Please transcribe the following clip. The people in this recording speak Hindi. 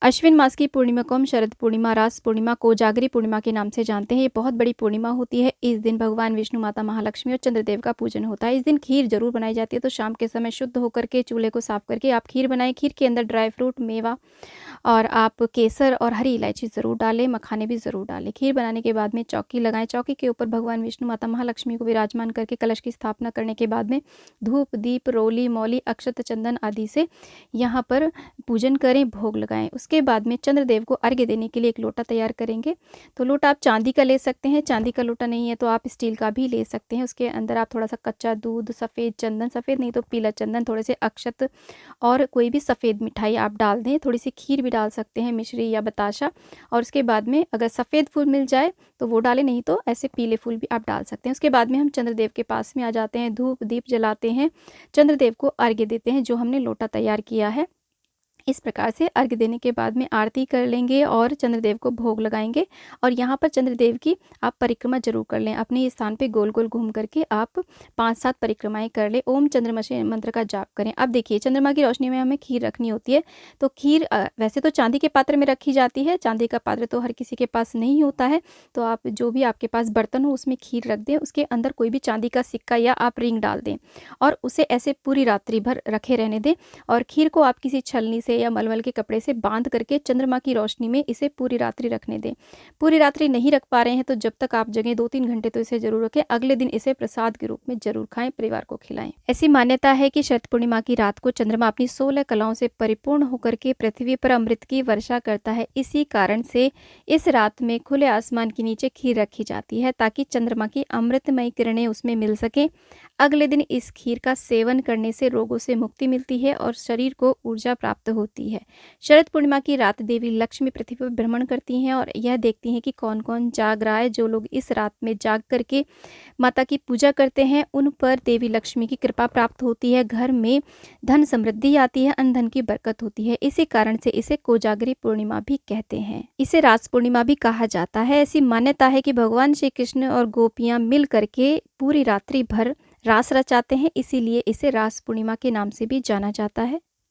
अश्विन मास की पूर्णिमा को हम शरद पूर्णिमा, रास पूर्णिमा, कोजागरी पूर्णिमा के नाम से जानते हैं। ये बहुत बड़ी पूर्णिमा होती है। इस दिन भगवान विष्णु, माता महालक्ष्मी और चंद्रदेव का पूजन होता है। इस दिन खीर जरूर बनाई जाती है। तो शाम के समय शुद्ध होकर के चूल्हे को साफ करके आप खीर बनाएं। खीर के अंदर ड्राई फ्रूट, मेवा और आप केसर और हरी इलायची ज़रूर डालें, मखाने भी ज़रूर डालें। खीर बनाने के बाद में चौकी लगाएं। चौकी के ऊपर भगवान विष्णु, माता महालक्ष्मी को विराजमान करके कलश की स्थापना करने के बाद में धूप, दीप, रोली, मौली, अक्षत, चंदन आदि से यहाँ पर पूजन करें, भोग लगाएं। उसके बाद में चंद्रदेव को अर्घ्य देने के लिए एक लोटा तैयार करेंगे। तो लोटा आप चांदी का ले सकते हैं, चांदी का लोटा नहीं है तो आप स्टील का भी ले सकते हैं। उसके अंदर आप थोड़ा सा कच्चा दूध, सफ़ेद चंदन, सफ़ेद नहीं तो पीला चंदन, थोड़े से अक्षत और कोई भी सफ़ेद मिठाई आप डाल दें। थोड़ी सी खीर भी डाल सकते हैं, मिश्री या बताशा। और उसके बाद में अगर सफ़ेद फूल मिल जाए तो वो डालें, नहीं तो ऐसे पीले फूल भी आप डाल सकते हैं। उसके बाद में हम चंद्रदेव के पास में आ जाते हैं, धूप दीप जलाते हैं, चंद्रदेव को अर्घ्य देते हैं जो हमने लोटा तैयार किया है। इस प्रकार से अर्घ्य देने के बाद में आरती कर लेंगे और चंद्रदेव को भोग लगाएंगे। और यहाँ पर चंद्रदेव की आप परिक्रमा जरूर कर लें। अपने स्थान पे गोल गोल घूम करके आप 5-7 परिक्रमाएं कर लें। ओम चंद्रमशे मंत्र का जाप करें। अब देखिए, चंद्रमा की रोशनी में हमें खीर रखनी होती है। तो खीर वैसे तो चांदी के पात्र में रखी जाती है। चांदी का पात्र तो हर किसी के पास नहीं होता है। तो आप जो भी आपके पास बर्तन हो उसमें खीर रख दें। उसके अंदर कोई भी चांदी का सिक्का या आप रिंग डाल दें और उसे ऐसे पूरी रात्रि भर रखे रहने दें। और खीर को आप किसी छलनी से या मलमल के कपड़े से बांध करके चंद्रमा की रोशनी में इसे पूरी रात्रि रखने दें। पूरी रात्रि नहीं रख पा रहे हैं तो जब तक आप जगें 2-3 घंटे तो इसे जरूर रखें। अगले दिन इसे प्रसाद के रूप में जरूर खाएं, परिवार को खिलाएं। ऐसी मान्यता है कि शरद पूर्णिमा की रात को चंद्रमा अपनी 16 कलाओं से परिपूर्ण होकर के पृथ्वी पर अमृत की वर्षा करता है। इसी कारण से इस रात में खुले आसमान के नीचे खीर रखी जाती है ताकि चंद्रमा की अमृतमयी किरणें उसमें मिल सके। अगले दिन इस खीर का सेवन करने से रोगों से मुक्ति मिलती है और शरीर को ऊर्जा प्राप्त होती है। शरद पूर्णिमा की रात देवी लक्ष्मी पृथ्वी पर भ्रमण करती हैं और यह देखती हैं कि कौन कौन जाग रहा है। जो लोग इस रात में जाग करके माता की पूजा करते हैं उन पर देवी लक्ष्मी की कृपा प्राप्त होती है। घर में धन समृद्धि आती है, अन्न धन की बरकत होती है। इसी कारण से इसे कोजागरी पूर्णिमा भी कहते हैं। इसे रास पूर्णिमा भी कहा जाता है। ऐसी मान्यता है कि भगवान श्री कृष्ण और गोपियां मिल करके पूरी रात्रि भर रास रचाते हैं, इसीलिए इसे रास पूर्णिमा के नाम से भी जाना जाता है।